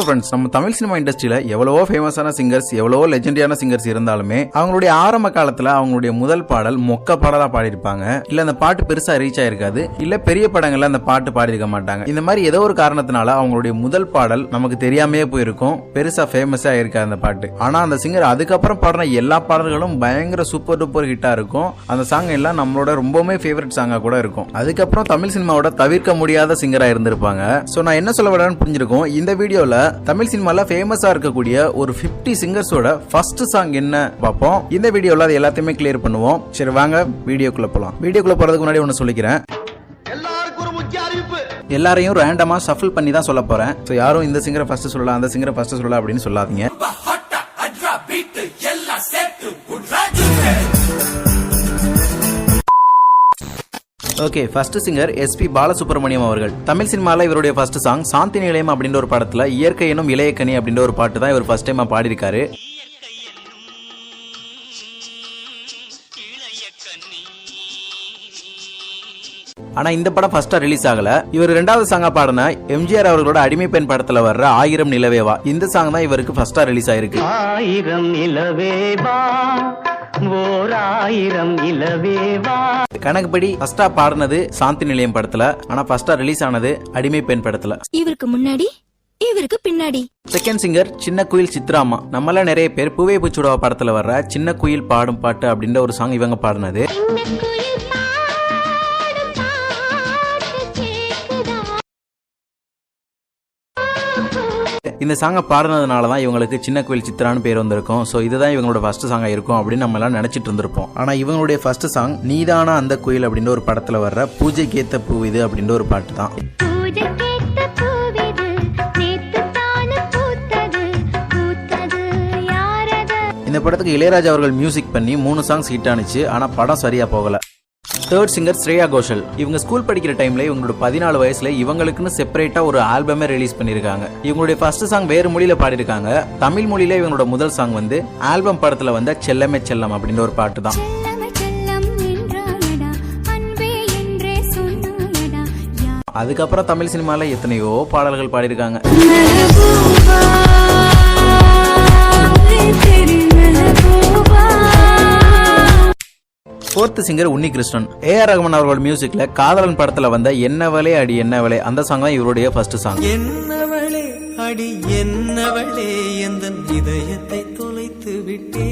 Friends, நம்ம Tamil cinema இண்டஸ்ட்ரியில எவ்வளவோ ஃபேமஸான சிங்கர்ஸ், எவ்வளவோ லெஜெண்டரியான சிங்கர்ஸ் இருந்தாலுமே அவங்களுடைய ஆரம்ப காலத்துல அவங்களுடைய முதல் பாடல் மொக்க பாடலா பாடிருப்பாங்க. இல்ல அந்த பாட்டு பெருசா ரீச் ஆயிருக்காது, இல்ல பெரிய படங்கள்ல அந்த பாட்டு பாடிருக்க மாட்டாங்க. இந்த மாதிரி ஏதோ ஒரு காரணத்தினால அவங்களுடைய முதல் பாடல் நமக்கு தெரியாமே போயிருக்கும், பெருசா ஃபேமஸா இருக்காது அந்த பாட்டு. ஆனா அந்த சிங்கர் அதுக்கப்புறம் பாடின எல்லா பாடல்களும் பயங்கர சூப்பர் டூப்பர் ஹிட்டா இருக்கும். அந்த சாங் எல்லாம் நம்மளோட ரொம்பவுமே ஃபேவரட் சாங்கா கூட இருக்கும். அதுக்கப்புறம் தமிழ் சினிமாவோட தவிர்க்க முடியாத சிங்கரா இருந்திருப்பாங்க. சோ நான் என்ன சொல்ல வரேன்னு புரிஞ்சிருக்கும். இந்த வீடியோல தமிழ் சினிமால ஃபேமஸா இருக்கக்கூடிய ஒரு 50 சிங்கர்ஸோட ஃபர்ஸ்ட் சாங் என்ன பாப்போம். இந்த வீடியோல அது எல்லாத்தையுமே கிளியர் பண்ணுவோம். சரி வாங்க வீடியோக்குள்ள போலாம். வீடியோக்குள்ள போறதுக்கு முன்னாடி ஒன்னு சொல்லிக்கிறேன், எல்லாரையும் ரேண்டமா ஷஃபிள் பண்ணி தான் சொல்ல போறேன். சோ யாரும் இந்த சிங்கரை ஃபர்ஸ்ட் சொல்லலாம், அந்த சிங்கரை ஃபர்ஸ்ட் சொல்லலாம் அப்படின்னு சொல்லாதீங்க. Okay, first singer SP Balasubrahmanyam அவர்கள். தமிழ் சினிமால இவருடைய ஃபர்ஸ்ட் சாங் சாந்தி நிலையம் அப்படின்ற ஒரு படத்துல இயற்கை எனும் இளையக்கனி அப்படின்ற ஒரு பாட்டு தான் இவர் ஃபர்ஸ்ட் டைமா பாடியிருக்காரு. ஆனா இந்த படம் ஃபர்ஸ்டா ரிலீஸ் ஆகல. இவர் இரண்டாவது சாங்கா பாடின எம்ஜிஆர் அவர்களோட அடிமை பெண் படத்துல வர்ற ஆயிரம் நிலவேவா, இந்த சாங் தான் இவருக்கு ஃபர்ஸ்டா ரிலீஸ் ஆயிருக்கு. ஆயிரம் நிலவேவா ஓராயிரம் நிலவேவா கணக்குப்படி ஃபர்ஸ்டா பாடினது சாந்தி நிலையம் படத்துல, ஆனா ஃபர்ஸ்டா ரிலீஸ் ஆனது அடிமை பெண் படத்துல. இவருக்கு முன்னாடி இவருக்கு பின்னாடி. செகண்ட் சிங்கர் சின்ன குயில் சித்ராமா. நம்மள நிறைய பேர் பூவே பூச்சுடவா படத்துல வர்ற சின்ன குயில் பாடும் பாட்டு அப்படின்ற ஒரு சாங் இவங்க பாடினது. இந்த சாங்கை பாடுனதுனாலதான் இவங்களுக்கு சின்ன கோயில் சித்ரான்னு பேர் வந்திருக்கும். சோ இதுதான் இவங்களோட ஃபர்ஸ்ட் சாங்கா இருக்கும் அப்படின்னு நம்ம எல்லாம் நினைச்சிட்டு இருந்திருப்போம். ஆனா இவங்களுடைய ஃபர்ஸ்ட் சாங் நீதானா அந்த கோயில் அப்படின்ற ஒரு படத்துல வர்ற பூஜைக்கேத்த பூ இது அப்படின்ற ஒரு பாட்டு தான். இந்த படத்துக்கு இளையராஜா அவர்கள் மியூசிக் பண்ணி 3 சாங்ஸ் ஹிட் ஆனிச்சு, ஆனா படம் சரியா போகல. Third singer Shreya Ghoshal. இவங்க ஸ்கூல் படிக்கிற டைம்ல இவங்களோட 14 வயசுல இவங்களுக்குன்னு செப்பரேட்டா ஒரு ஆல்பமே ரிலீஸ் பண்ணிருக்காங்க. இவங்களுடைய ஃபர்ஸ்ட் சாங் வேறு மொழியில பாடிருக்காங்க. தமிழ் மொழியில இவங்களோட முதல் சாங் வந்து ஆல்பம் படத்துல வந்த செல்லமே செல்லம் அப்படின்ற ஒரு பாட்டு தான். அதுக்கப்புறம் தமிழ் சினிமால எத்தனையோ பாடல்கள் பாடிருக்காங்க. Fourth singer Unnikrishnan. AR Rahman அவர்களோட மியூசிக்ல காதலன் படத்துல வந்த என்னவளே அடி என்னவளே, அந்த சாங் தான் இவருடைய ஃபர்ஸ்ட் சாங். என்னவளே அடி என்னவளே எந்தன் இதயத்தை தொலைத்து விட்டே.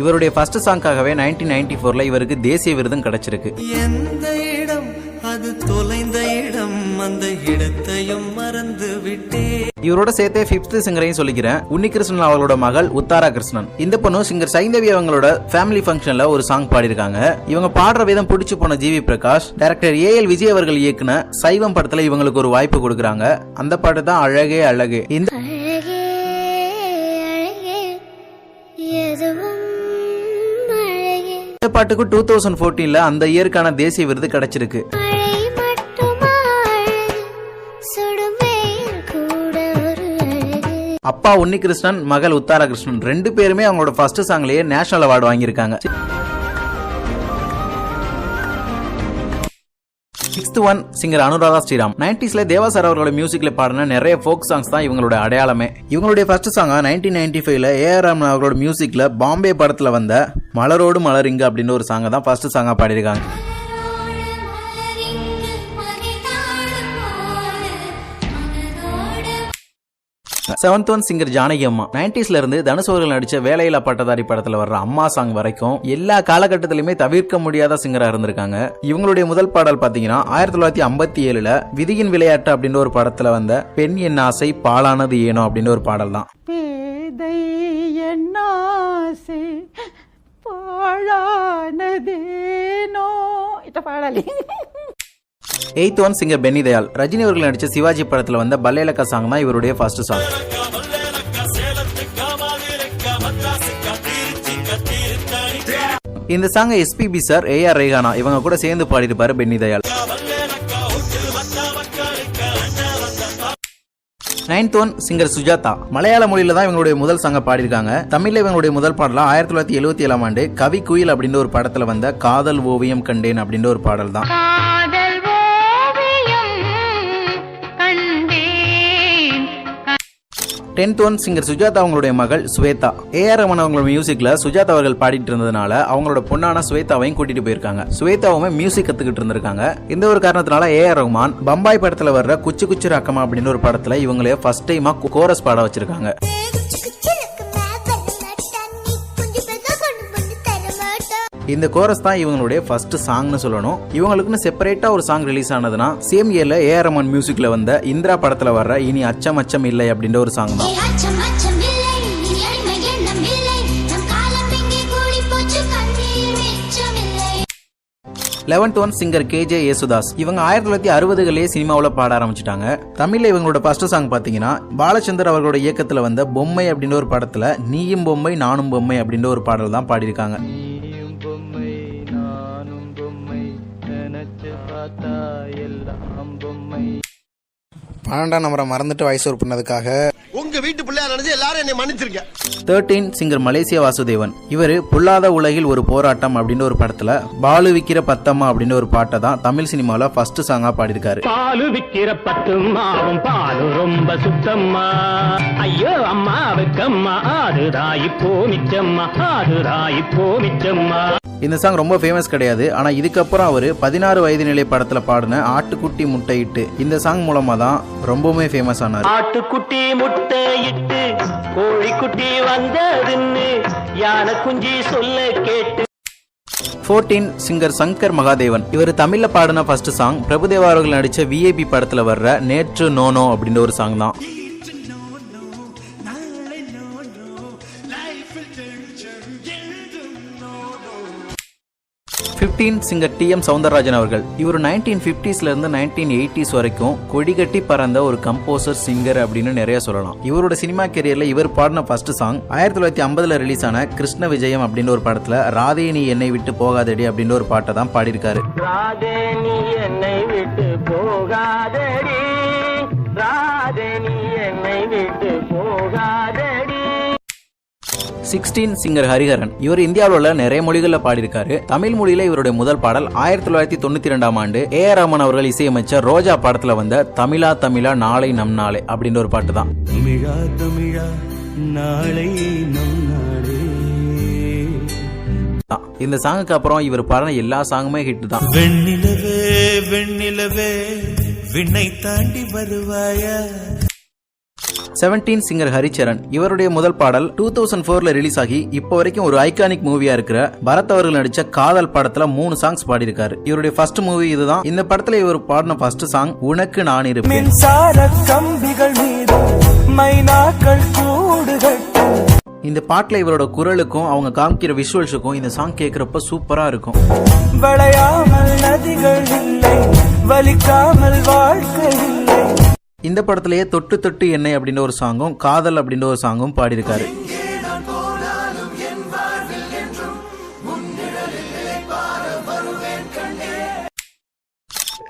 இவருடைய ஃபர்ஸ்ட் சாங்காகவே 1994ல இவருக்கு தேசிய விருதும் கிடைச்சிருக்கு. எந்த இடம் அது தொலைந்த இடம், அந்த இடத்தையும் மறந்து விட்டே. இவரோட சேர்த்தே 5th சிங்கரையும் சொல்லிக்கிறேன், உன்னிகிருஷ்ணன் அவங்களோட மகள் உத்தாரா கிருஷ்ணன். இந்த பொண்ணு சிங்கர் சைந்தவி அவங்களோட ஃபேமிலி ஃபங்க்ஷன்ல ஒரு சாங் பாடிருக்காங்க. இவங்க பாடுற விதம் பிடிச்சு போன ஜிவி பிரகாஷ் டைரக்டர் ஏஎல் விஜய் அவர்கள் இயக்குன சைவம் படத்துல இவங்களுக்கு ஒரு வாய்ப்பு கொடுக்கறாங்க. அந்த பாட்டு தான் அழகே அழகே. இந்த பாட்டுக்கு 2014ல அந்த இயருக்கான தேசிய விருது கிடைச்சிருக்கு. அப்பா உன்னிகிருஷ்ணன், மகள் உத்தாரா கிருஷ்ணன் 2 பேருமே அவங்களோட ஃபர்ஸ்ட் சாங்லயே நேஷனல் அவார்டு வாங்கியிருக்காங்க. 6th one singer Anuradha Sriram. 90sல தேவாசார் அவர்களோட மியூசிக்ல பாடின நிறைய ஃபோக் சாங்ஸ் தான் இவங்களோட அடையாளமே. இவங்களுடைய ஃபர்ஸ்ட் சாங்கா 1995ல ஏஆர் ரஹ்மான் அவர்களோட மியூசிக்ல பாம்பே படத்துல வந்த மலரோடு மலரிங்க அப்படின்ற ஒரு சாங்கை தான் ஃபர்ஸ்ட் சாங்கா பாடியிருக்காங்க. 7th ஒன் சிங்கர் ஜானகி அம்மா. 90sல இருந்து தனுஷ் அவர்கள் நடிச்ச வேலையில்லா பட்டதாரி படத்துல வர்ற அம்மா சாங் வரைக்கும் எல்லா காலகட்டத்திலுமே தவிர்க்க முடியாத சிங்கரா இருந்திருக்காங்க. இவங்களுடைய முதல் பாடல் பாத்தீங்கன்னா 1957ல விதியின் விளையாட்டு அப்படின்ற ஒரு படத்துல வந்த பெண் என் ஆசை பாலானது ஏனோ அப்படின்ற ஒரு பாடல் தான். Eighth one singer Benny Dayal. Rajini அவர்கள் நடிச்ச சிவாஜி படத்துல வந்த பல்லேலக்கா சாங் தான் இவருடைய ஃபர்ஸ்ட் சாங். இந்த song SPB sir, AR Rehana இவங்க கூட சேர்ந்து பாடியிருப்பாரு Benny Dayal. 9th one singer Sujatha. மலையாள மொழியில தான் இவங்களுடைய முதல் சாங்க பாடிருக்காங்க. தமிழ்ல இவங்களுடைய முதல் பாடலா 1977ஆம் ஆண்டு கவி குயில் அப்படின்ற ஒரு படத்துல வந்த காதல் ஓவியம் கண்டேன் அப்படின்ற ஒரு பாடல் தான். 10th ஒன் சிங்கர் சுஜாதா அவங்களுடைய மகள் ஸ்வேதா. ஏஆர் ரமன் அவங்களோட மியூசிக்ல சுஜாதா அவர்கள் பாடிட்டு இருந்ததுனால அவங்களோட பொண்ணான ஸ்வேதாவையும் கூட்டிட்டு போயிருக்காங்க. ஸ்வேதாவுமே மியூசிக் கத்துக்கிட்டு இருந்திருக்காங்க. இந்த ஒரு காரணத்தினால ஏஆர் ரஹ்மான் பம்பாய் படத்துல வர்ற குச்சி குச்சி ரக்கமா அப்படின்னு ஒரு படத்துல இவங்களே ஃபர்ஸ்ட் டைமா கோரஸ் பாட வச்சிருக்காங்க. இந்த கோரஸ் தான் இவங்களுடைய ஃபர்ஸ்ட் சாங்னு சொல்லணும். இவங்களுக்குன்னு செப்பரேட்டா ஒரு சாங் ரிலீஸ் ஆனதுன்னா சேம் இயர்ல ஏஆர் ரஹ்மான் மியூசிக்ல வந்த இந்திரா படத்துல வர்ற இனி அச்சம் அச்சம் இல்லை அப்படின்ற ஒரு சாங் தான். 11th one singer K J Yesudas. இவங்க 1960களே சினிமாவில் பாட ஆரம்பிச்சிட்டாங்க. தமிழ்ல இவங்களோட ஃபர்ஸ்ட் சாங் பாத்தீங்கன்னா பாலச்சந்தர் அவர்களோட இயக்கத்துல வந்த பொம்மை அப்படின்ற ஒரு படத்துல நீயும் பொம்மை நானும் பொம்மை அப்படின்ற ஒரு பாடல் தான் பாடியிருக்காங்க. 12ஆம் நம்பரை மறந்துட்டு வயசு பண்ணதுக்காக உங்க வீட்டு பிள்ளையா நினைச்சு எல்லாரும் என்னை மன்னிச்சிருங்க. 13 சிங்கர் மலேசியா வாசுதேவன். இவர் புல்லாத உலகில் ஒரு போராட்டம் அப்படின்னு ஒரு படத்துல பாலு விக்கிற பத்தம்மா அப்படின்னு ஒரு பாட்டை தான் தமிழ் சினிமால ஃபர்ஸ்ட் சாங்கா பாடியிருக்காரு. பாலு விக்கிற பத்தம்மாவும் பாலு ரொம்ப சுத்தம்மா, ஐயோ அம்மாவுக்கம்மா அதுதான் இப்போ மிச்சம்மா, அதுதான் இப்போ மிச்சம்மா. இந்த சாங் ரொம்ப ஃபேமஸ் கிடையாது. ஆனா இதுக்கப்புறம் அவர் 16 வயது நிலை படத்துல பாடின ஆட்டுக்குட்டி முட்டையிட்டு இந்த சாங் மூலமா தான் ரொம்பவுமே ஃபேமஸ் ஆனார். ஆட்டுக்குட்டி முட்டையிட்டு கோழிக்குட்டி வந்ததுன்னு யானை குஞ்சி சொல்ல கேட்டு. 14 சிங்கர் சங்கர் மகாதேவன். இவர் தமிழ்ல பாடின ஃபர்ஸ்ட் சாங் பிரபுதேவா அவர்கள் நடிச்ச விஐபி படத்துல வர்ற நேற்று நோனோ அப்படின்ற ஒரு சாங் தான். 15 சிங்கர் டிஎம் சவுந்தரராஜன் அவர்கள். இவர் 1950ஸ்ல இருந்து 1980s வரைக்கும் கொடிகட்டி பறந்த ஒரு கம்போசர் சிங்கர் அப்படின்னு நிறைய சொல்லலாம். இவரோட சினிமா கெரியர்ல இவர் பாடின ஃபர்ஸ்ட் சாங் 1950ல ரிலீஸ் ஆன கிருஷ்ண விஜயம் அப்படின்னு ஒரு படத்துல ராதே நீ என்னை விட்டு போகாதடி அப்படின்னு ஒரு பாட்டை தான் பாடியிருக்காரு. ராதே நீ என்னை விட்டு போகாதடி, ராதே நீ என்னை விட்டு போகாதடி. 16 சிங்கர் ஹரிஹரன். இவர் இந்தியாவில் உள்ள நிறைய மொழிகள்ல பாடியிருக்காரு. தமிழ் மொழியில இவருடைய முதல் பாடல் 1992ஆம் ஆண்டு ஏஆர் ரஹ்மான் அவர்கள் இசையமைச்ச ரோஜா படத்துல வந்த தமிழா தமிழா நாளை நம் நாளே அப்படின்ற ஒரு பாட்டு தான். தமிழா தமிழா நாளை நம் நாளே. இந்த சாங்குக்கு அப்புறம் இவர் பாடின எல்லா சாங்குமே ஹிட் தான். வெண்ணிலவே வெண்ணிலவே விண்ணை தாண்டி வருவாயா. 17 சிங்கர் ஹரிச்சரன். இவருடைய முதல் பாடல் 2004ல ரிலீஸ் ஆகி இப்போ வரைக்கும் ஒரு ஐகானிக் மூவியா இருக்கிற பரத் அவர்கள் நடிச்ச காதல் படத்துல 3 சாங்ஸ் பாடியிருக்காரு. இவருடைய ஃபர்ஸ்ட் மூவி இதுதான். இந்த படத்துல இவர் பாடின ஃபர்ஸ்ட் சாங் உனக்கு நான் இருப்பேன். மின்சார கம்பிகள் மீது மைனாக்கள் கூடுகள். இந்த பாட்டுல இவரோட குரலுக்கும் அவங்க காமிக்கிற விஷுவல்ஸுக்கும் இந்த சாங் கேட்கறப்ப சூப்பரா இருக்கும். வளையாமல் நதிகள் இல்லை, வலிக்காமல் வாழ்க்கை இல்லை. இந்த படத்திலேயே தொட்டு தொட்டு எண்ணெய் அப்படின்ற ஒரு சாங்கும் காதல் அப்படின்ற ஒரு சாங்கும் பாடியிருக்காரு.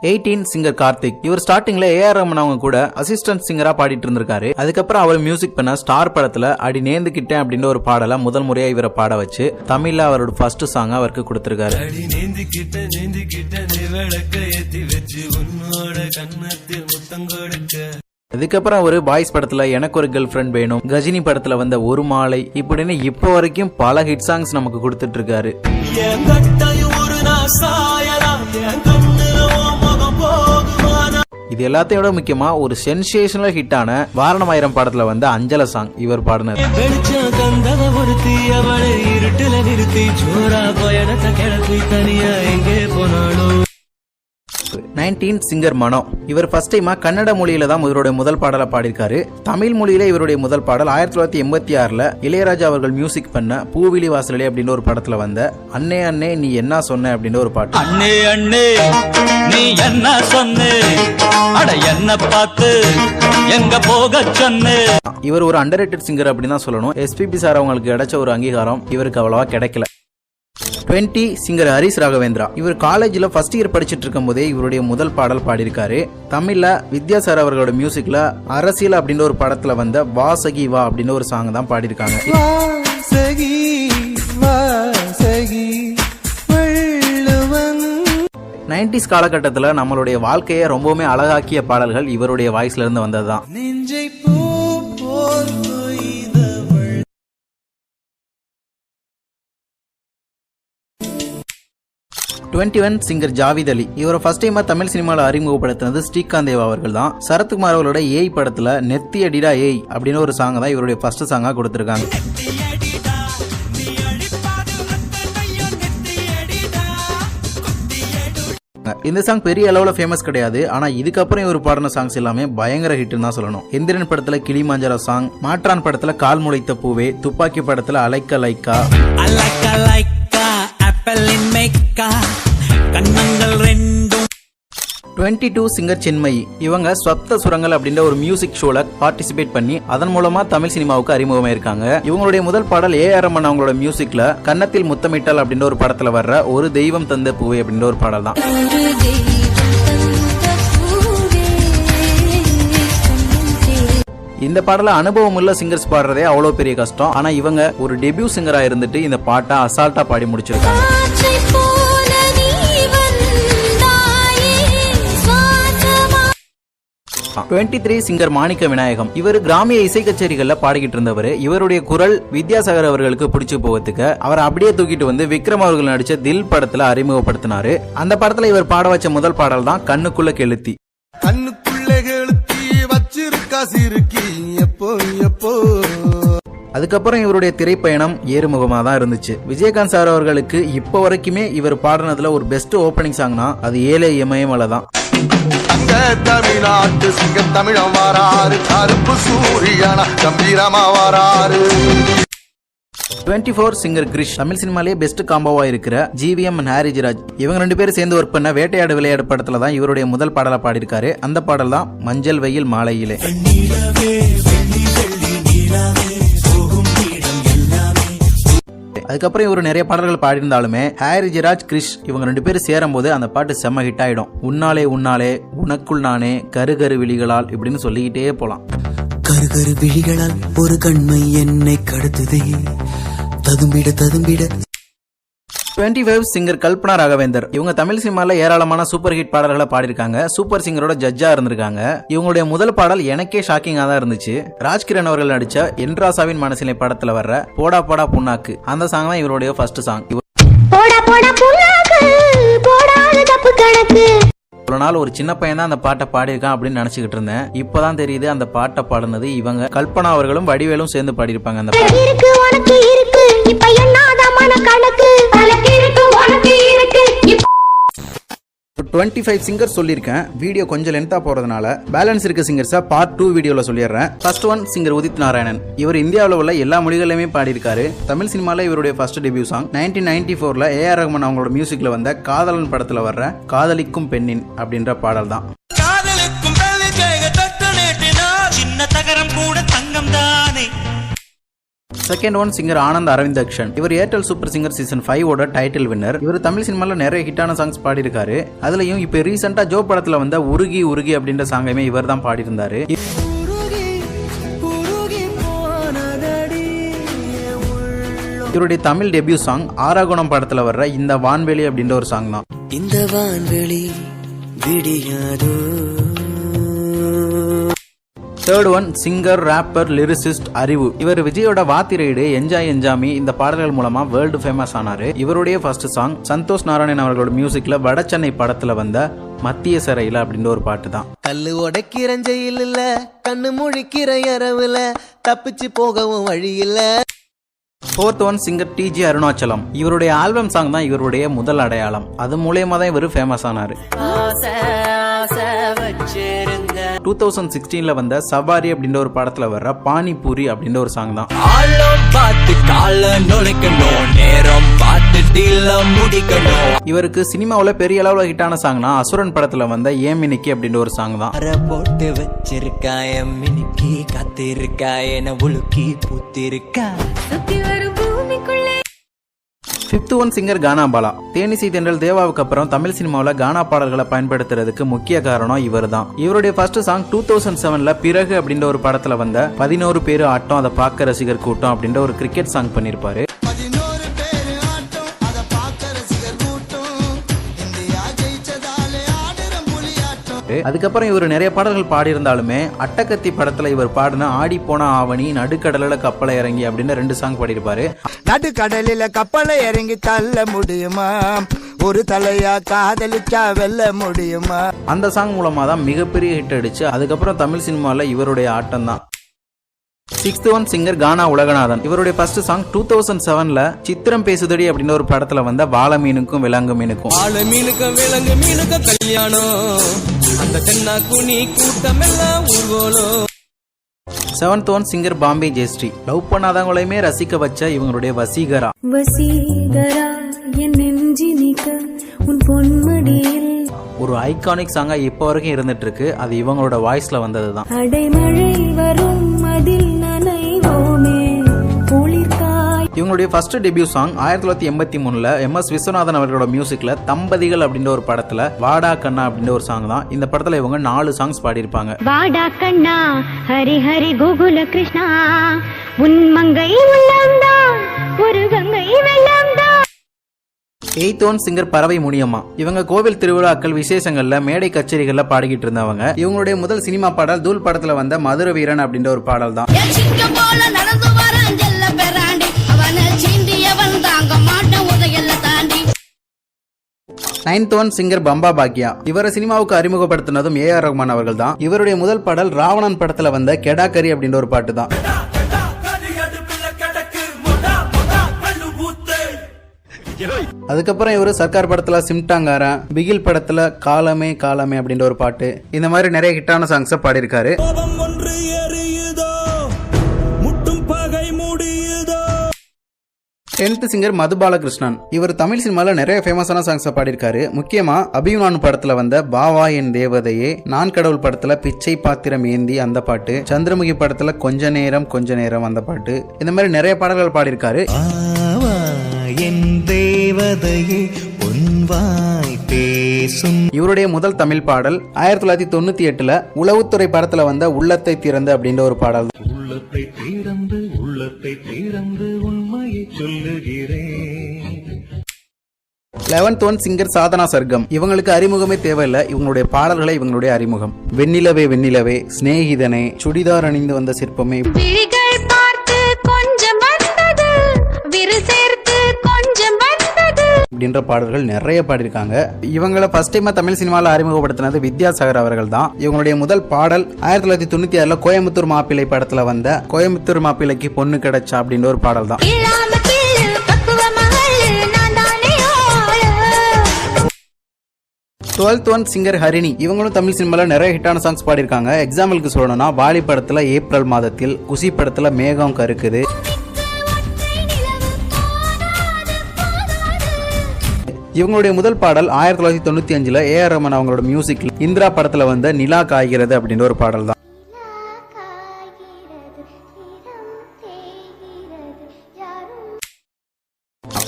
18 சிங்கர் கார்த்திக். இவர் ஸ்டார்டிங்ல ஏஆர் ரஹ்மான் அவங்க கூட அசிஸ்டன்ட் சிங்கரா பாடிட்டு இருந்திருக்காரு. அதுக்கப்புறம் அவர் மியூசிக் பண்ண ஸ்டார் படத்துல அடி நேர்ந்துகிட்டேன் அப்படின்ற ஒரு பாடலை முதல் முறையா இவரை பாட வச்சு தமிழ்ல அவரோட ஃபர்ஸ்ட் சாங் அவருக்கு கொடுத்திருக்காரு. அதுக்கப்புறம் ஒரு பாய்ஸ் படத்துல எனக்கு ஒரு கேர்ள் ஃப்ரெண்ட் வேணும், கஜினி படத்துல வந்த ஒரு மாலை இப்படின்னு இப்போ வரைக்கும் பல ஹிட் சாங்ஸ் நமக்கு கொடுத்துட்டு இருக்காரு. இது எல்லாத்தையும் விட முக்கியமா ஒரு சென்சேஷனல் ஹிட்டான வாரணமாயிரம் படத்துல வந்த அஞ்சல சாங் இவர் பாடினார். 19 சிங்கர் மனோ. இவர் ஃபர்ஸ்ட் டைமா கன்னட மொழியில தான் இவருடைய முதல் பாடலை பாடியிருக்காரு. தமிழ் மொழியில இவருடைய முதல் பாடல் 1986ல இளையராஜா அவர்கள் மியூசிக் பண்ண பூவிலி வாசலே அப்படின்னு ஒரு படத்துல வந்த அண்ணே அண்ணே நீ என்ன சொன்ன அப்படின்னு ஒரு பாட்டு. அண்ணே அண்ணே நீ என்ன சொன்ன, அட என்ன பார்த்து எங்க போக சொன்ன. இவர் ஒரு அண்டர்ரேட்டட் சிங்கர் அப்படின்னு தான் சொல்லணும். எஸ்பிபி சார் அவங்களுக்கு கிடைச்ச ஒரு அங்கீகாரம் இவருக்கு அவ்வளவா கிடைக்கல. 20 சிங்கர் ஹரிஸ் ராகவேந்திரா. இவர் காலேஜ்ல ஃபர்ஸ்ட் இயர் படிச்சிட்டு இருக்கும் போதே இவருடைய முதல் பாடல் பாடியிருக்காரு. தமிழ்ல வித்யாசார் அவர்களோட மியூசிக்ல அரசியல் அப்படின்ற ஒரு படத்துல வந்த வாசகி வா அப்படின்னு ஒரு சாங் தான் பாடியிருக்காங்க. 90s காலகட்டத்தில் நம்மளுடைய வாழ்க்கையை ரொம்பவுமே அழகாக்கிய பாடல்கள் இவருடைய வாய்ஸ்ல இருந்து வந்ததுதான். 21 சிங்கர் ஜாவித் அலி. இவரை ஃபர்ஸ்ட் டைமா தமிழ் சினிமாவில் அறிமுகப்படுத்தினது ஸ்ரீகாந்த் தேவா அவர்கள் தான். சரத்குமார் அவர்களோட ஏய் படத்துல நெத்தி அடிடா ஏய் அப்படின்னு ஒரு சாங் தான் இவருடைய ஃபர்ஸ்ட் சாங்கா கொடுத்திருக்காங்க. இந்த சாங் பெரிய அளவுல ஃபேமஸ் கிடையாது. ஆனா இதுக்கப்புறம் இவர் பாடின சாங்ஸ் எல்லாமே பயங்கர ஹிட்னு தான் சொல்லணும். எந்திரன் படத்துல கிளிமாஞ்சரோ சாங், மாற்றான் படத்துல கால் முளைத்த பூவே, துப்பாக்கி படத்துல அலைக்க லைக்கா, கண்ணங்கள் ரெண்டும். 22 சிங்கர் சென்மயி. இவங்க ஸ்வப்த சுரங்கள் அப்படின்ற ஒரு மியூசிக் ஷோல பார்ட்டிசிபேட் பண்ணி அதன் மூலமா தமிழ் சினிமாவுக்கு அறிமுகமாயிருக்காங்க. இவங்களுடைய முதல் பாடல் A.R. ரஹ்மான் அவங்களோட மியூசிக்ல கன்னத்தில் முத்தமிட்டால் அப்படின்ற ஒரு படத்துல வர்ற ஒரு தெய்வம் தந்த பூவே அப்படின்ற ஒரு பாடல் தான். இந்த பாடல அனுபவம் உள்ள சிங்கர்ஸ் பாடுறதே அவ்வளவு பெரிய கஷ்டம். ஆனா இவங்க ஒரு டெபியூ சிங்கரா இருந்துட்டு இந்த பாட்டை அசால்ட்டா பாடி முடிச்சிருக்காங்க. 23 சிங்கர் மாணிக்க விநாயகம். இவர் கிராமிய இசை கச்சேரிகள்ல பாடிக்கிட்டு இருந்தவர். இவருடைய குரல் வித்யாசாகர் அவர்களுக்கு பிடிச்சு போகிறதுக்கு அவர் அப்படியே தூக்கிட்டு வந்து விக்ரம் அவர்கள் நடிச்ச தில் படத்துல அறிமுகப்படுத்தினாரு. அந்த படத்துல இவர் பாட வச்ச முதல் பாடல் தான் கண்ணுக்குள்ள கெளுத்தி. கண்ணுக்குள்ள கெளுத்தி வச்சிருக்கா சிறுக்கி எப்போ எப்போ. அதுக்கப்புறம் இவருடைய திரைப்பயணம் ஏறுமுகமா தான் இருந்துச்சு. விஜயகாந்த் சார் அவர்களுக்கு இப்ப வரைக்குமே இவர் பாடினதுல ஒரு பெஸ்ட் ஓபனிங் சாங்னா அது ஏழை இமயமலை தான். தமிழ்நாட்டு சிங்க தமிழம் வராரு, கருப்பு சூரியனா கம்பீரமா வராரு. 24 சிங்கர் கிரிஷ். தமிழ் சினிமாலேயே பெஸ்ட் காம்போவா இருக்கிற ஜிவிஎம் அண்ட் ஹாரிஸ் ராஜ். இவங்க 2 பேரும் சேர்ந்து ஒர்க் பண்ண வேட்டையாடு விளையாடு படத்துல தான் இவருடைய முதல் பாடலை பாடியிருக்காரு. அந்த பாடல் தான் மஞ்சள் வெயில் மாலையிலே. அதுக்கப்புறம் இவர் நிறைய பாடல்கள் பாடியிருந்தாலுமே ஹாரிஸ் ராஜ், கிரிஷ் இவங்க 2 பேரும் சேரும் போது அந்த பாட்டு செம்ம ஹிட் ஆயிடும். உன்னாலே உன்னாலே, உனக்குள் நானே, கருகரு விழிகளால் இப்படின்னு சொல்லிக்கிட்டே போலாம். கருகரு விழிகளால் ஒரு கண்மை என்னை கடத்துதே, ததும்பிட ததும்பிட. 25 சிங்கர் கல்பனா ராகவேந்தர். இவங்க தமிழ் சினிமால ஏராளமான சூப்பர் ஹிட் பாடல்களை பாடியிருக்காங்க. சூப்பர் சிங்கரோட ஜட்ஜா இருந்திருக்காங்க. இவங்களுடைய முதல் பாடல் எனக்கே ஷாக்கிங்கா தான் இருந்துச்சு. ராஜ்கிரண் அவர்கள் நடிச்ச என்ராசாவின் மனசிலை படத்துல வர்ற போடா போடா புண்ணாக்கு அந்த சாங் தான் இவருடைய ஃபர்ஸ்ட் சாங். ஒரு நாள் ஒரு சின்ன பையன் தான் அந்த பாட்டை பாடியிருக்கான் அப்படின்னு நினைச்சுக்கிட்டு இருந்தேன். இப்பதான் தெரியுது அந்த பாட்டை பாடினது இவங்க கல்பனா அவர்களும் வடிவேலும் சேர்ந்து பாடியிருப்பாங்க. அந்த 25 சிங்கர் சொல்லியிருக்கேன். வீடியோ கொஞ்சம் லென்த்தா போறதுனால பேலன்ஸ் இருக்க சிங்கர்ஸா பார்ட் 2 வீடியோல சொல்லிடுறேன். First one singer Udit Narayanan. இவர் இந்தியாவில் உள்ள எல்லா மொழிகளிலுமே பாடியிருக்காரு. தமிழ் சினிமால இவருடைய ஃபர்ஸ்ட் டெபியூ சாங் 1994ல A.R. ரஹ்மான் அவங்களோட மியூசிக்ல வந்த காதலன் படத்துல வர்ற காதலிக்கும் பெண்ணின் அப்படின்ற பாடல் தான். Second one singer Anand Aravindakshan. இவர் ஏர்டெல் சூப்பர் சிங்கர் சீசன் 5 ஓட டைட்டில் வின்னர். இவர் தமிழ் சினிமால நிறைய ஹிட்டான சாங்ஸ் பாடியிருக்காரு. அதுலயும் இப்ப ரீசெண்டா ஜோ படத்துல வந்த உருகி உருகி அப்படின்ற சாங்கையுமே இவர் தான் பாடியிருந்தாரு. இவருடைய தமிழ் டெபியூ சாங் ஆராகுணம் படத்துல வர்ற இந்த வான்வெளி அப்படின்ற ஒரு சாங் தான். இந்த வான்வெளி விடியாதோ. Third one singer rapper lyricist Arivu. இவர் விஜயோட வாத்தி ரைடு, என்ஜாய் என்ஜாமி இந்த பாடல்கள் மூலமா வேர்ல்டு ஃபேமஸ் ஆனாரு. இவருடைய ஃபர்ஸ்ட் சாங் சந்தோஷ் நாராயணன் அவர்களோட மியூசிக்ல வட சென்னை படத்துல வந்த மத்திய சிறையில அப்படின்ற ஒரு பாட்டு தான். கல்லு உடைக்கிற ஜெயில் இல்ல, கண்ணு முழிக்கிற இரவுல, தப்பிச்சு போகவும் வழி இல்ல. ஃபோர்த் ஒன் சிங்கர் டிஜி அருணாச்சலம். இவருடைய ஆல்பம் சாங் தான் இவருடைய முதல் அடையாளம். அது மூலமா தான் இவர் ஃபேமஸ் ஆனாரு. 2016ல வந்த சவாரி அப்படின்ற ஒரு படத்துல வர்ற பானிபூரி அப்படின்ற ஒரு சாங் தான். இவருக்கு சினிமாவுல பெரிய அளவுல ஹிட்டான சாங்னா அசுரன் படத்துல வந்த ஏமினிக்கி அப்படின்ற ஒரு சாங் தான். போட்டு வச்சிருக்காய மினிக்கி காத்திருக்காய உலுக்கி பூத்திருக்கா. ஃபிஃப்த் ஒன் சிங்கர் கானா பாலா. தேனிசை தென்றல் தேவாவுக்கு அப்புறம் தமிழ் சினிமாவில் கானா பாடல்களை பயன்படுத்துறதுக்கு முக்கிய காரணம் இவர் தான். இவருடைய ஃபர்ஸ்ட் சாங் 2007ல பிறகு அப்படின்ற ஒரு படத்துல வந்த 11 பேரு ஆட்டம் அதை பார்க்க ரசிகர் கூட்டம் அப்படின்ற ஒரு கிரிக்கெட் சாங் பண்ணிருப்பாரு. அதுக்கப்புறம் இவர் நிறைய பாடல்கள் பாடியிருந்தாலுமே அட்டகத்தி படத்துல இவர் பாடின ஆடி போன ஆவணி, நடுக்கடலில கப்பலை இறங்கி அப்படின்னு 2 சாங் பாடியிருப்பாரு. நடுக்கடலில கப்பலை இறங்கி தள்ள முடியுமா, ஒரு தலையா காதலிச்சா வெல்ல முடியுமா? அந்த சாங் மூலமா தான் மிகப்பெரிய ஹிட் அடிச்சு அதுக்கப்புறம் தமிழ் சினிமாவில் இவருடைய ஆட்டம் தான். 6th ஒன் சிங்கர் கானா உலகநாதன். இவருடைய ஃபர்ஸ்ட் சாங் 2007ல சித்திரம் பேசுதடி அப்படின்னு ஒரு படத்துல வந்த வாழை மீனுக்கும் விலங்கு மீனுக்கும். வாழை மீனுக்கும் விலங்கு மீனுக்கும் கல்யாணம், அந்த தென்னா குனி கூட்டம் எல்லாம் ஊர்வலம். 7th one singer Bombay Jayashree. Love பண்ணாதவங்களையுமே ரசிக்க வச்ச இவங்களுடைய வசீகரா. வசீகரா என் நெஞ்சினிக்க உன் பொன்மடியில் ஒரு ஐகானிக் சாங்கா இப்போ வரைக்கும் இருந்துட்டு இருக்கு. அது இவங்களோட வாய்ஸ்ல வந்தது தான். அடைமழை வரும் அதில் நனைவோமே குளிர்காய். இவங்களுடைய ஃபர்ஸ்ட் டெபியூ சாங் 1983ல MS விஸ்வநாதன் அவர்களோட மியூசிக்ல தம்பதிகள் அப்படின்ற ஒரு படத்துல வாடா கண்ணா அப்படின்ற ஒரு சாங் தான். இந்த படத்துல இவங்க 4 சாங்ஸ் பாடியிருப்பாங்க. வாடா கண்ணா ஹரி ஹரி கோகுல கிருஷ்ணா உன் மங்கை உள்ளம்தான் ஒரு கங்கை வெள்ளம்தான். 8th ஒன் சிங்கர் பறவை முனியம்மா. இவங்க கோவில் திருவிழாக்கள் விசேஷங்கள்ல மேடை கச்சேரிகள்ல பாடிக்கிட்டு இருந்தவங்க. இவங்களுடைய முதல் சினிமா பாடல் தூள் படத்துல வந்த மதுர வீரன் அப்படின்ற ஒரு பாடல் தான். 9th one singer Pamba Bhagya. இவரை சினிமாவுக்கு அறிமுகப்படுத்தினதும் AR ரஹ்மான் அவர்கள் தான். இவருடைய முதல் பாடல் ராவணன் படத்துல வந்த கெடாக்கரி அப்படின்ற ஒரு பாட்டு தான். அதுக்கப்புறம் இவரு சர்க்கார் படத்துல சிம்டாங்காரன், பிகில் படத்துல காலமே காலமே அப்படின்ற ஒரு பாட்டு, இந்த மாதிரி நிறைய ஹிட்டான சாங்ஸ் பாடியிருக்காரு. 10th சிங்கர் மது பாலகிருஷ்ணன். இவர் தமிழ் சினிமால நிறைய ஃபேமஸான சாங்ஸ் பாடியிருக்காரு. முக்கியமா அபிமானு படத்துல வந்த பாவா என் தேவதையே, நான் கடவுள் படத்துல பிச்சை பாத்திரம் ஏந்தி அந்த பாட்டு, சந்திரமுகி படத்துல கொஞ்ச நேரம் அந்த பாட்டு, இந்த மாதிரி நிறைய பாடல்கள் பாடியிருக்காரு. இவருடைய முதல் தமிழ் பாடல் 1998ல உளவுத்துறை படத்துல வந்த உள்ளத்தை திறந்து அப்படின்ற ஒரு பாடல். உள்ளத்தை திறந்து உண்மையை சொல்லுகிறேன். 11th ஒன் சிங்கர் சாதனா சர்க்கம். இவங்களுக்கு அறிமுகமே தேவையில்லை, இவங்களுடைய பாடல்களை இவங்களுடைய அறிமுகம். வெண்ணிலவே வெண்ணிலவே, சிநேகிதனே, சுடிதார் அணிந்து வந்த சிற்பமே அப்படின்ற பாடல்கள் நிறைய பாடியிருக்காங்க. இவங்களை ஃபர்ஸ்ட் டைமா தமிழ் சினிமாவில் அறிமுகப்படுத்தினது வித்யாசாகர் அவர்கள் தான். இவங்களுடைய முதல் பாடல் 1996ல கோயம்புத்தூர் மாப்பிள்ளை படத்துல வந்த கோயம்புத்தூர் மாப்பிள்ளைக்கு பொண்ணு கிடைச்சா அப்படின்ற ஒரு பாடல் தான். 12th one singer Harini. இவங்களும் தமிழ் சினிமால நிறைய ஹிட்டான சாங்ஸ் பாடியிருக்காங்க. எக்ஸாம்பிளுக்கு சொல்லணும்னா வாலி படத்துல ஏப்ரல் மாதத்தில், குசி படத்துல மேகம் கருக்குது, இவங்களுடைய முதல் பாடல் 1995ல AR ரஹ்மான் அவங்களோட மியூசிக்ல இந்திரா படத்துல வந்த நிலா காய்கிறது அப்படின்ற ஒரு பாடல் தான்.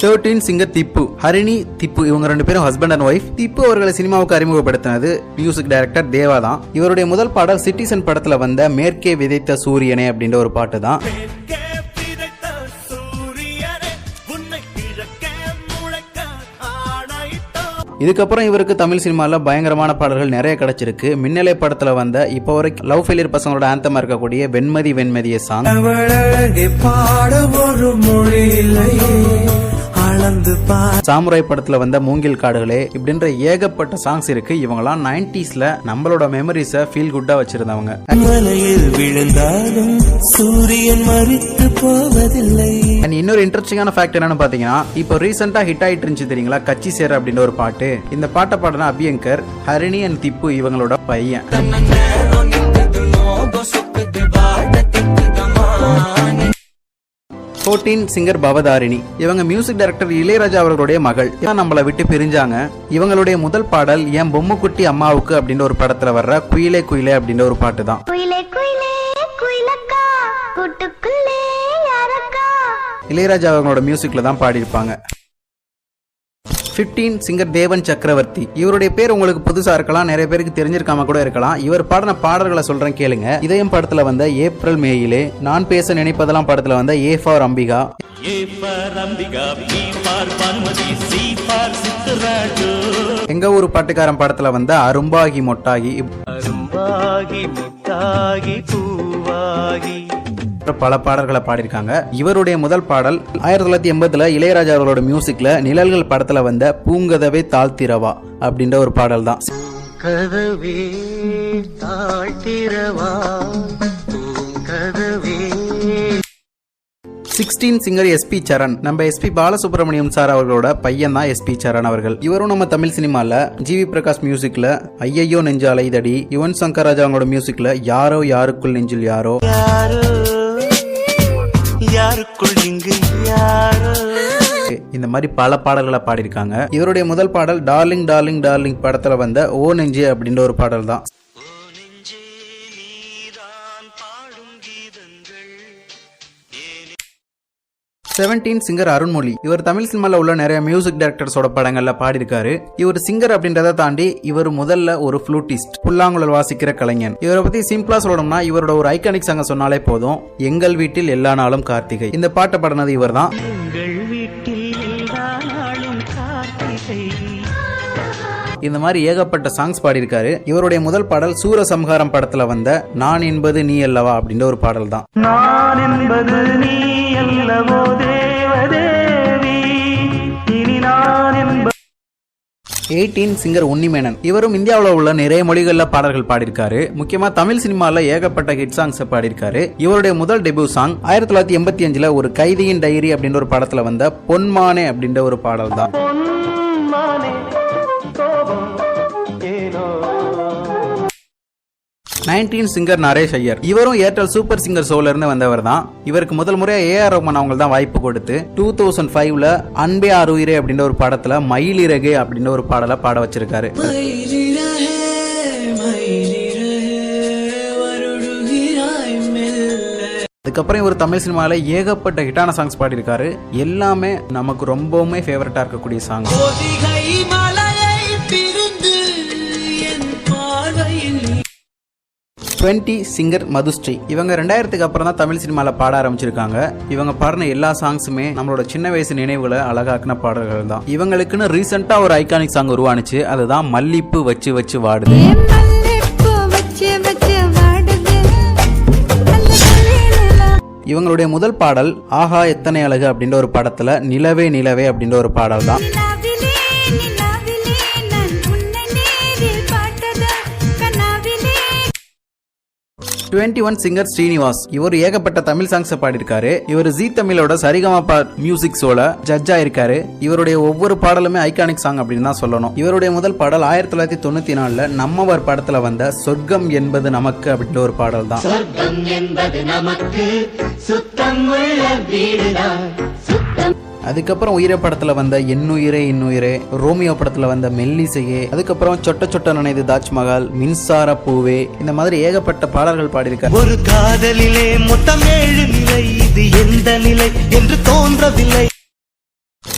13 சிங்கர் திப்பு. ஹரிணி, திப்பு இவங்க 2 பேரும் ஹஸ்பண்ட் அண்ட் ஒய்ஃப். திப்பு அவர்களை சினிமாவுக்கு அறிமுகப்படுத்தினது மியூசிக் டைரக்டர் தேவா தான். இவருடைய முதல் பாடல் சிட்டிசன் படத்துல வந்த மேற்கே விதைத்த சூரியனே அப்படின்ற ஒரு பாட்டு தான். இதுக்கப்புறம் இவருக்கு தமிழ் சினிமால பயங்கரமான பாடல்கள் நிறைய கிடைச்சிருக்கு. மின்னலை படத்துல வந்த இப்போ வரைக்கும் லவ் ஃபெயிலியர் பசங்களோட ஆந்தமா இருக்கக்கூடிய வெண்மதி வெண்மதிய சாங், சாமுராய் படத்துல வந்த மூங்கில் காடுகளே, இப்படின்ற ஏகப்பட்ட சாங்ஸ் இருக்கு. இவங்கலாம் 90sல நம்மளோட மெமரிஸ ஃபீல் குட்டா வச்சிருந்தவங்க. சூரியன் மரித்து போவதில்லை. இன்னொரு இன்ட்ரெஸ்டிங்கான ஃபேக்ட் என்னன்னு பாத்தீங்கன்னா, இப்போ ரீசெண்டா ஹிட் ஆயிட்டு இருந்துச்சு தெரியுங்களா, கச்சி சேர அப்படின்ற ஒரு பாட்டு. இந்த பாட்டை பாடின அபியங்கர் ஹரிணி அண்ட் திப்பு இவங்களோட பையன். 14 சிங்கர் பவதாரிணி. இவங்க மியூசிக் டைரக்டர் இளையராஜா அவர்களுடைய மகள். நம்மளை விட்டு பிரிஞ்சாங்க. இவங்களுடைய முதல் பாடல் என் பொம்முக்குட்டி அம்மாவுக்கு அப்படின்ற ஒரு படத்துல வர்ற குயிலே குயிலே அப்படின்ற ஒரு பாட்டு தான். இளையராஜா அவங்களோட மியூசிக்ல தான் பாடியிருப்பாங்க. 15 சிங்கர் தேவன் சக்கரவர்த்தி. இவருடைய பேர் உங்களுக்கு புதுசா இருக்கலாம், நிறைய பேருக்கு தெரிஞ்சிருக்காம கூட இருக்கலாம். இவர் பாடின பாடல்களை சொல்றேன் கேளுங்க. இதயம் படத்துல வந்த ஏப்ரல் மேயிலே, நான் பேச நினைப்பதெல்லாம் படத்துல வந்த ஏ ஃபார் அம்பிகா, எங்க ஊரு பாட்டுக்காரன் படத்துல வந்த அரும்பாகி மொட்டாகி, அரும்பாகி மொட்டாகி பூவாகி பல பாடல்களை பாடியிருக்காங்க. இவருடைய முதல் பாடல் 1980 இளையராஜா அவர்களோட மியூசிக்ல நிழல்கள் படத்துல வந்த பூங்கதவே தாழ்த்திரவா அப்படின்ற ஒரு பாடல் தான். கதவே தாழ்த்திரவா பூங்கதவே. 16 சிங்கர் எஸ்பி சரண். நம்ம எஸ்பி பாலசுப்ரமணியம் சார் அவர்களோட பையன் தான் எஸ்பி சரண் அவர்கள். இவரும் நம்ம தமிழ் சினிமால ஜிவி பிரகாஷ் மியூசிக்ல ஐயையோ நெஞ்சு அலைதடி, யுவன் சங்கர் ராஜா அவங்களோட மியூசிக்ல யாரோ யாருக்குள் நெஞ்சில் யாரோ, யாருக்குள் இங்கு யாரோ, இந்த மாதிரி பல பாடல்களை பாடியிருக்காங்க. இவருடைய முதல் பாடல் டார்லிங் டார்லிங் டார்லிங் படத்துல வந்த ஓ நெஞ்சு அப்படின்ற ஒரு பாடல் தான். 17 சிங்கர் அருண்மொழி. இவர் தமிழ் சினிமால உள்ள நிறைய மியூசிக் டைரக்டர்ஸோட படங்கள்ல பாடியிருக்காரு. இவர் சிங்கர் அப்படின்றத தாண்டி இவர் முதல்ல ஒரு ஃப்ளூட்டிஸ்ட், புல்லாங்குழல் வாசிக்கிற கலைஞன். இவரை பத்தி சிம்பிளா சொல்லணும்னா இவரோட ஒரு ஐகானிக் சாங்க சொன்னாலே போதும், எங்கள் வீட்டில் எல்லா நாளும் கார்த்திகை. இந்த பாட்டை பாடினது இவர் தான். இந்த மாதிரி ஏகப்பட்ட சாங்ஸ் பாடியிருக்காரு. இவருடைய முதல் பாடல் சூரசம்ஹாரம் படத்துல வந்த நான் என்பது நீ அல்லவா அப்படின்ற ஒரு பாடல் தான். நான் என்பது நீ அல்லவோ தேவதேவி, இனி நான் என்பது. 18 சிங்கர் உன்னிமேனன். இவரும் இந்தியாவில் உள்ள நிறைய மொழிகள்ல பாடல்கள் பாடியிருக்காரு. முக்கியமா தமிழ் சினிமால ஏகப்பட்ட ஹிட் சாங்ஸ் பாடியிருக்காரு. இவருடைய முதல் டெபியூ சாங் 1985 ஒரு கைதியின் டைரி அப்படின்ற ஒரு படத்துல வந்த பொன்மானே அப்படின்ற ஒரு பாடல் தான். 19 சிங்கர் நரேஷ் ஐயர். இவரும் ஏர்டெல் சூப்பர் சிங்கர் ஷோல இருந்து வந்தவர் தான். இவருக்கு முதல் முறையா ஏஆர் ரஹ்மான் அவங்க தான் வாய்ப்பு கொடுத்து 2005 அன்பே ஆறுயிரே அப்படின்ற ஒரு படத்துல மயிலிறகு அப்படின்ற ஒரு பாடலை பாட வச்சிருக்காரு. அதுக்கப்புறம் இவர் தமிழ் சினிமால ஏகப்பட்ட ஹிட்டான சாங்ஸ் பாடியிருக்காரு. எல்லாமே நமக்கு ரொம்பவுமே ஃபேவரட்டா இருக்கக்கூடிய சாங். 20 சிங்கர் மதுஸ்ரீ. இவங்க 2000க்கு அப்புறம் தான் தமிழ் சினிமால பாட ஆரம்பிச்சிருக்காங்க. இவங்க பாடின எல்லா சாங்ஸுமே நம்மளோட சின்ன வயசு நினைவுகளை அழகாக்குன பாடல்கள் தான். இவங்களுக்குன்னு ரீசெண்டா ஒரு ஐகானிக் சாங் உருவானுச்சு, அதுதான் மல்லிப்பு வச்சு வச்சு வாடுது. இவங்களுடைய முதல் பாடல் ஆஹா எத்தனை அழகு அப்படின்ற ஒரு படத்துல நிலவே நிலவே அப்படின்ற ஒரு பாடல் தான். 21 சிங்கர் ஸ்ரீனிவாஸ். இவர் ஏகப்பட்ட தமிழ் சாங்ஸ் பாடியிருக்காரு. இவர் ஜி தமிழோட சரிகமபா மியூசிக் ஷோல ஜட்ஜ் ஆயிருக்காரு. இவருடைய ஒவ்வொரு பாடலுமே ஐகானிக் சாங் அப்படின்னு தான் சொல்லணும். இவருடைய முதல் பாடல் 1994 நம்மவர் படத்துல வந்த சொர்க்கம் என்பது நமக்கு அப்படின்ற ஒரு பாடல் தான். அதுக்கப்புறம் உயிரை படத்துல வந்த என்னுயிரே இன்னுயிரே, ரோமியோ படத்துல வந்த மெல்லிசையே, அதுக்கப்புறம் சொட்ட சொட்ட நினைது தாஜ்மஹால், மின்சார பூவே, இந்த மாதிரி ஏகப்பட்ட பாடல்கள் பாடியிருக்காரு. ஒரு காதலிலே மொத்தம் 7 நிலை, இது எந்த நிலை என்று தோன்றவில்லை.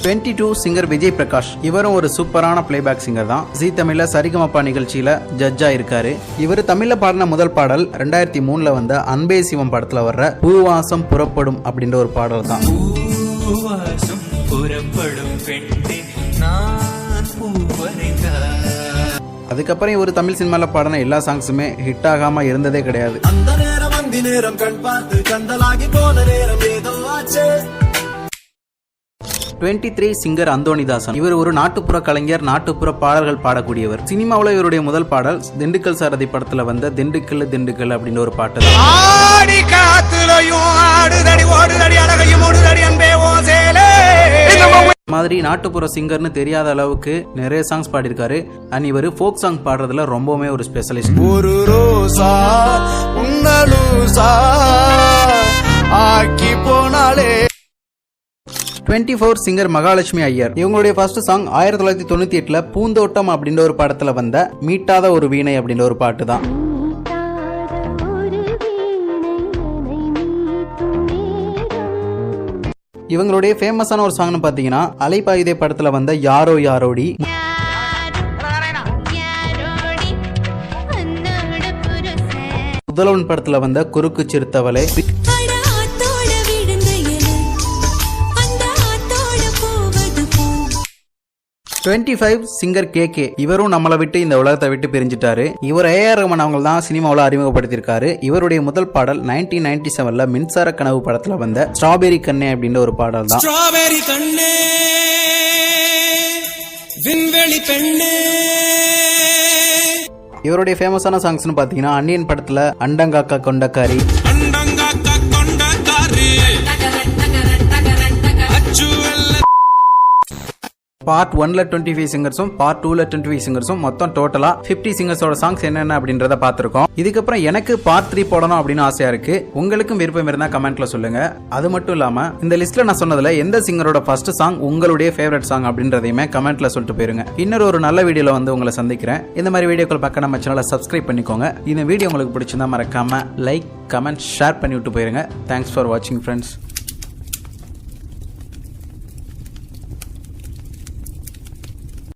22 சிங்கர் விஜய் பிரகாஷ். இவரும் ஒரு சூப்பரான பிளேபேக் சிங்கர் தான். ஜி தமிழ்ல சரிகமப்பா நிகழ்ச்சியில ஜட்ஜா இருக்காரு. இவர் தமிழ்ல பாடின முதல் பாடல் 2003 வந்த அன்பே சிவம் படத்துல வர்ற பூவாசம் புறப்படும் அப்படின்ற ஒரு பாடல் தான். அதுக்கப்புறம் இவர் தமிழ் சினிமால பாடின எல்லா சாங்ஸுமே ஹிட் ஆகாம இருந்ததே கிடையாது. 23 சிங்கர் அந்தோணிதாசன். இவர் ஒரு நாட்டுப்புற கலைஞர், நாட்டுப்புற பாடல்கள் பாடக்கூடியவர். சினிமாவில் இவருடைய முதல் பாடல் திண்டுக்கல் சாரதி படத்துல வந்த திண்டுக்கல் திண்டுக்கல் அப்படின்னு ஒரு பாட்டு தான். மாதிரி நாட்டுப்புற சிங்கர்னு தெரியாத அளவுக்கு நிறைய சாங்ஸ் பாடியிருக்காரு. அண்ட் இவர் ஃபோக் சாங் பாடுறதுல ரொம்பவுமே ஒரு ஸ்பெஷலிஸ்ட். ஒரு ரோசா உன்னலூசா ஆக்கி போனாலே. 24 சிங்கர் மகாலட்சுமி ஐயர். இவங்களுடைய ஃபர்ஸ்ட் சாங் 1998 பூந்தோட்டம் அப்படின்ற ஒரு படத்துல வந்த மீட்டாத ஒரு வீணை அப்படின்ற ஒரு பாட்டு தான். இவங்களுடைய ஃபேமஸான ஒரு சாங்னு பாத்தீங்கன்னா அலைபாயுதே படத்துல வந்த யாரோ யாரோடி, முதல்வன் படத்துல வந்த குறுக்கு சிறுத்தவளே, 25 சிங்கர் KK இவரும் நம்மளை விட்டு இந்த உலகத்தை விட்டு பிரிஞ்சிட்டாரு. இவர் AR ரஹ்மான் அவங்க தான் சினிமாவில் அறிமுகப்படுத்தியிருக்காரு. இவருடைய முதல் பாடல் 1997ல மின்சார கனவு படத்துல வந்த ஸ்ட்ராபெரி கண்ணே அப்படின்ற ஒரு பாடல் தான். ஸ்ட்ராபெரி கண்ணே விண்வெளி பெண்ணே. இவருடைய ஃபேமஸான சாங்ஸ்னு பாத்தீங்கன்னா அன்னியன் படத்துல அண்டங்காக்கா கொண்டக்காரி, பார்ட் 1ல 25 சிங்கர்ஸும் பார்ட் 2ல 25 சிங்கர்ஸும் மொத்தம் டோட்டலா 50 சிங்கர்ஸோட சாங்ஸ் என்னென்ன அப்படின்றத பார்த்திருக்கோம். இதுக்கப்புறம் எனக்கு பார்ட் 3 போடணும் அப்படின்னு ஆசையா இருக்கு. உங்களுக்கும் விருப்பம் இருந்தா கமெண்ட்ல சொல்லுங்க. அது மட்டும் இல்லாம இந்த லிஸ்ட்ல நான் சொன்னதுல எந்த சிங்கரோட ஃபர்ஸ்ட் சாங் உங்களுடைய ஃபேவரட் சாங் அப்படின்றதையுமே கமெண்ட்ல சொல்லிட்டு போயிருங்க. இன்னொரு ஒரு நல்ல வீடியோல வந்து உங்களை சந்திக்கிறேன். இந்த மாதிரி வீடியோக்கள் பார்க்க நம்ம சேனலை சப்ஸ்கிரைப் பண்ணிக்கோங்க. இந்த வீடியோ உங்களுக்கு பிடிச்சிருந்தா மறக்காம லைக், கமெண்ட், ஷேர் பண்ணி விட்டு போயிருங்க. தேங்க்ஸ் ஃபார் வாட்சிங் ஃப்ரெண்ட்ஸ்.